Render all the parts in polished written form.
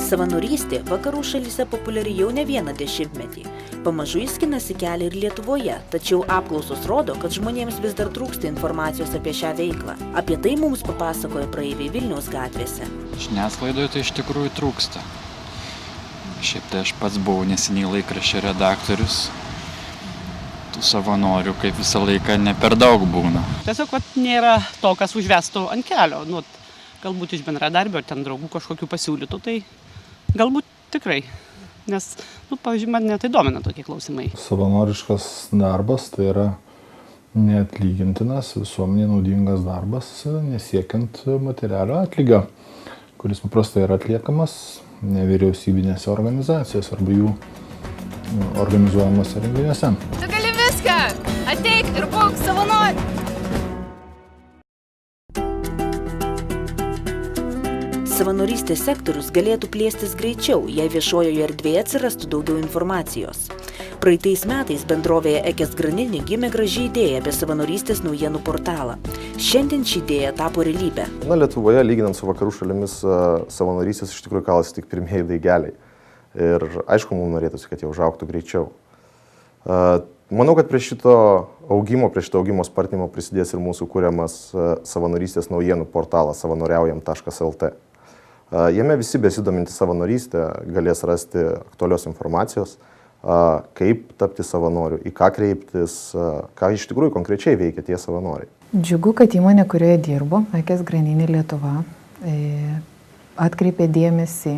Savanorystė vakarų šalyse populiari jau ne vieną dešimtmetį. Pamažu jis skinasi kelią ir Lietuvoje, tačiau apklausos rodo, kad žmonėms vis dar trūksta informacijos apie šią veiklą. Apie tai mums papasakoja praeiviai Vilniaus gatvėse. Žiniasklaidoje tai iš tikrųjų trūksta. Šiaip tai aš pats buvau neseniai laikraščio redaktorius. Tų savanorių kaip visą laiką ne per daug būna. Tiesiog nėra to, kas užvestų ant kelio. Galbūt iš bendradarbio, ten draugų kažkokių pasiūlytų, tai galbūt tikrai. Nes, pavyzdžiui, man netai domina tokie klausimai. Savanoriškas darbas tai yra neatlygintinas, visuomenė naudingas darbas, nesiekiant materialio atlygio, kuris paprastai yra atliekamas nevyriausybinėse organizacijose arba jų organizuojamose renginiuose. Tu gali viską! Ateik ir būk savanoriu! Savanorystės sektorius galėtų plėstis greičiau, jei viešojoje erdvėje atsirastų daugiau informacijos. Praeitais metais bendrovėje Ekes Granini gimė graži idėja apie savanorystės naujienų portalą. Šiandien ši idėja tapo realybė. Lietuvoje, lyginant su vakarų šalimis, savanorystės iš tikrųjų kalasi tik pirmieji daigeliai. Ir aišku, mums norėtųsi, kad jie užaugtų greičiau. Manau, kad prie šito augimo spartinimo prisidės ir mūsų kuriamas savanorystės naujienų portalas savanoriaujam.lt. Jame visi besidomintys savanorystę galės rasti aktualios informacijos, kaip tapti savanoriu, į ką kreiptis, ką iš tikrųjų konkrečiai veikia tie savanoriai. Džiugu, kad įmonė, kurioje dirbu, Ekes Granini Lietuva, atkreipė dėmesį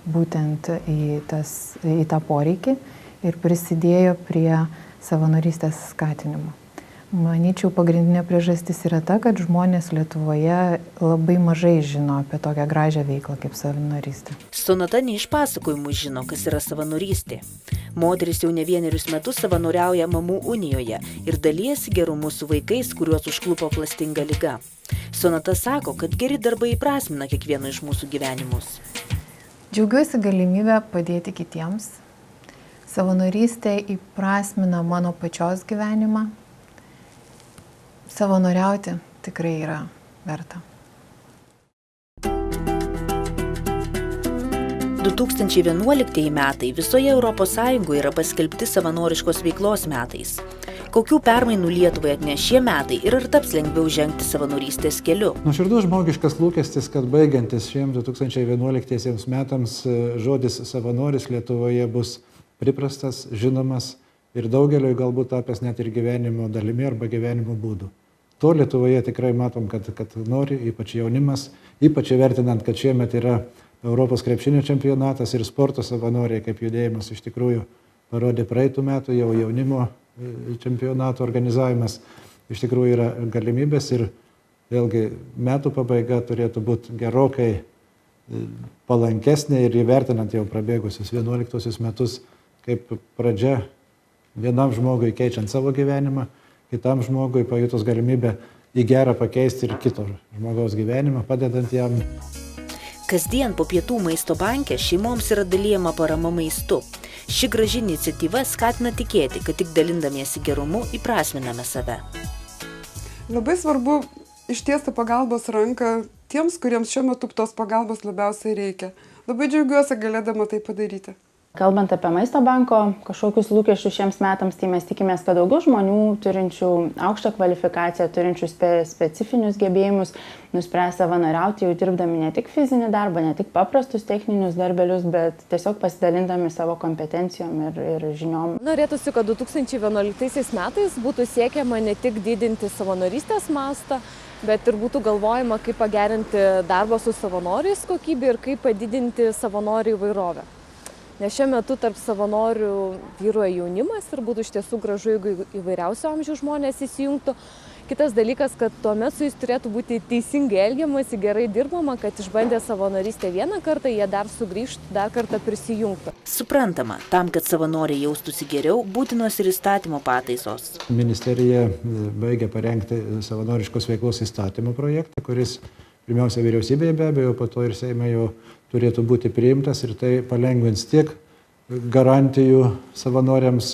būtent į tą poreikį ir prisidėjo prie savanorystės skatinimo. Manyčiau, pagrindinė priežastis yra ta, kad žmonės Lietuvoje labai mažai žino apie tokią gražią veiklą kaip savanorystė. Sonata ne iš pasakojimų žino, kas yra savanorystė. Moteris jau ne vienerius metus savanoriauja Mamų unijoje ir dalijasi gerumu su vaikais, kuriuos užklupo klastinga liga. Sonata sako, kad geri darbai įprasmina kiekvieno iš mūsų gyvenimus. Džiaugiuosi galimybę padėti kitiems. Savanorystė įprasmina mano pačios gyvenimą. Savanoriauti tikrai yra verta. 2011 metai visoje Europos Sąjungoje yra paskelbti savanoriškos veiklos metais. Kokių permainų Lietuvai atneš šie metai ir ar taps lengviau žengti savanorystės keliu? Nuoširdus žmogiškas lūkestis, kad baigiantis šiems 2011 metams žodis savanoris Lietuvoje bus priprastas, žinomas ir daugeliui galbūt tapęs net ir gyvenimo dalimi arba gyvenimo būdu. To Lietuvoje tikrai matom, kad nori, ypač jaunimas, ypač įvertinant, kad šiemet yra Europos krepšinio čempionatas ir sporto savanoriai, kaip judėjimas iš tikrųjų parodė praeitų metų, jau jaunimo čempionato organizavimas iš tikrųjų yra galimybės ir vėlgi metų pabaiga turėtų būti gerokai palankesnė ir įvertinant jau prabėgusius 11 metus kaip pradžia vienam žmogui keičiant savo gyvenimą, kitam žmogui pajutus galimybę į gerą pakeisti ir kito žmogaus gyvenimą, padedant jam. Kasdien po pietų maisto banke šeimoms yra dalijama parama maistu. Ši graži iniciatyva skatina tikėti, kad tik dalindamiesi gerumu įprasminame save. Labai svarbu ištiesti pagalbos ranką tiems, kuriems šiuo metu tos pagalbos labiausiai reikia. Labai džiaugiuosi galėdama tai padaryti. Kalbant apie maisto banko kažkokius lūkesčius šiems metams, tai mes tikimės, kad daugiau žmonių turinčių aukštą kvalifikaciją, turinčių specifinius gebėjimus, nuspręs savanoriauti jau dirbdami ne tik fizinį darbą, ne tik paprastus techninius darbelius, bet tiesiog pasidalindami savo kompetencijom ir žiniom. Norėtųsi, kad 2011 metais būtų siekiama ne tik didinti savanorystės mastą, bet ir būtų galvojama, kaip pagerinti darbo su savanoriais kokybę ir kaip padidinti savanorių įvairovę. Nes šiuo metu tarp savanorių vyruoja jaunimas ir būtų iš tiesų gražu, jeigu įvairiausio amžiaus žmonės įsijungtų. Kitas dalykas, kad tuomet su jais turėtų būti teisingai elgiamasi, gerai dirbama, kad išbandę savanorystę vieną kartą, jie dar sugrįžtų, dar kartą prisijungtų. Suprantama, tam, kad savanoriai jaustųsi geriau, būtinos ir įstatymo pataisos. Ministerija baigė parengti savanoriškos veiklos įstatymo projektą, kuris pirmiausia vyriausybėje be abejo, po to ir Seime jau turėtų būti priimtas ir tai palengvins tiek garantijų savanoriams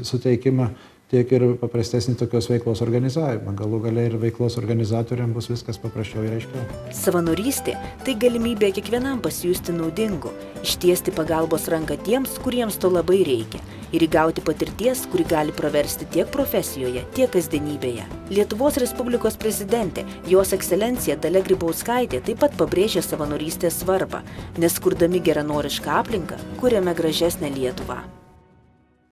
suteikimą, tiek ir paprastesnį tokios veiklos organizavimą. Galų gale ir veiklos organizatoriams bus viskas paprasčiau ir aiškiau. Savanorystė – tai galimybė kiekvienam pasijusti naudingu, ištiesti pagalbos ranką tiems, kuriems to labai reikia, ir įgauti patirties, kuri gali praversti tiek profesijoje, tiek kasdienybėje. Lietuvos Respublikos prezidentė, jos ekscelencija Dalia Grybauskaitė taip pat pabrėžė savanorystės svarbą, nes kurdami geranorišką aplinką, kuriame gražesnę Lietuvą.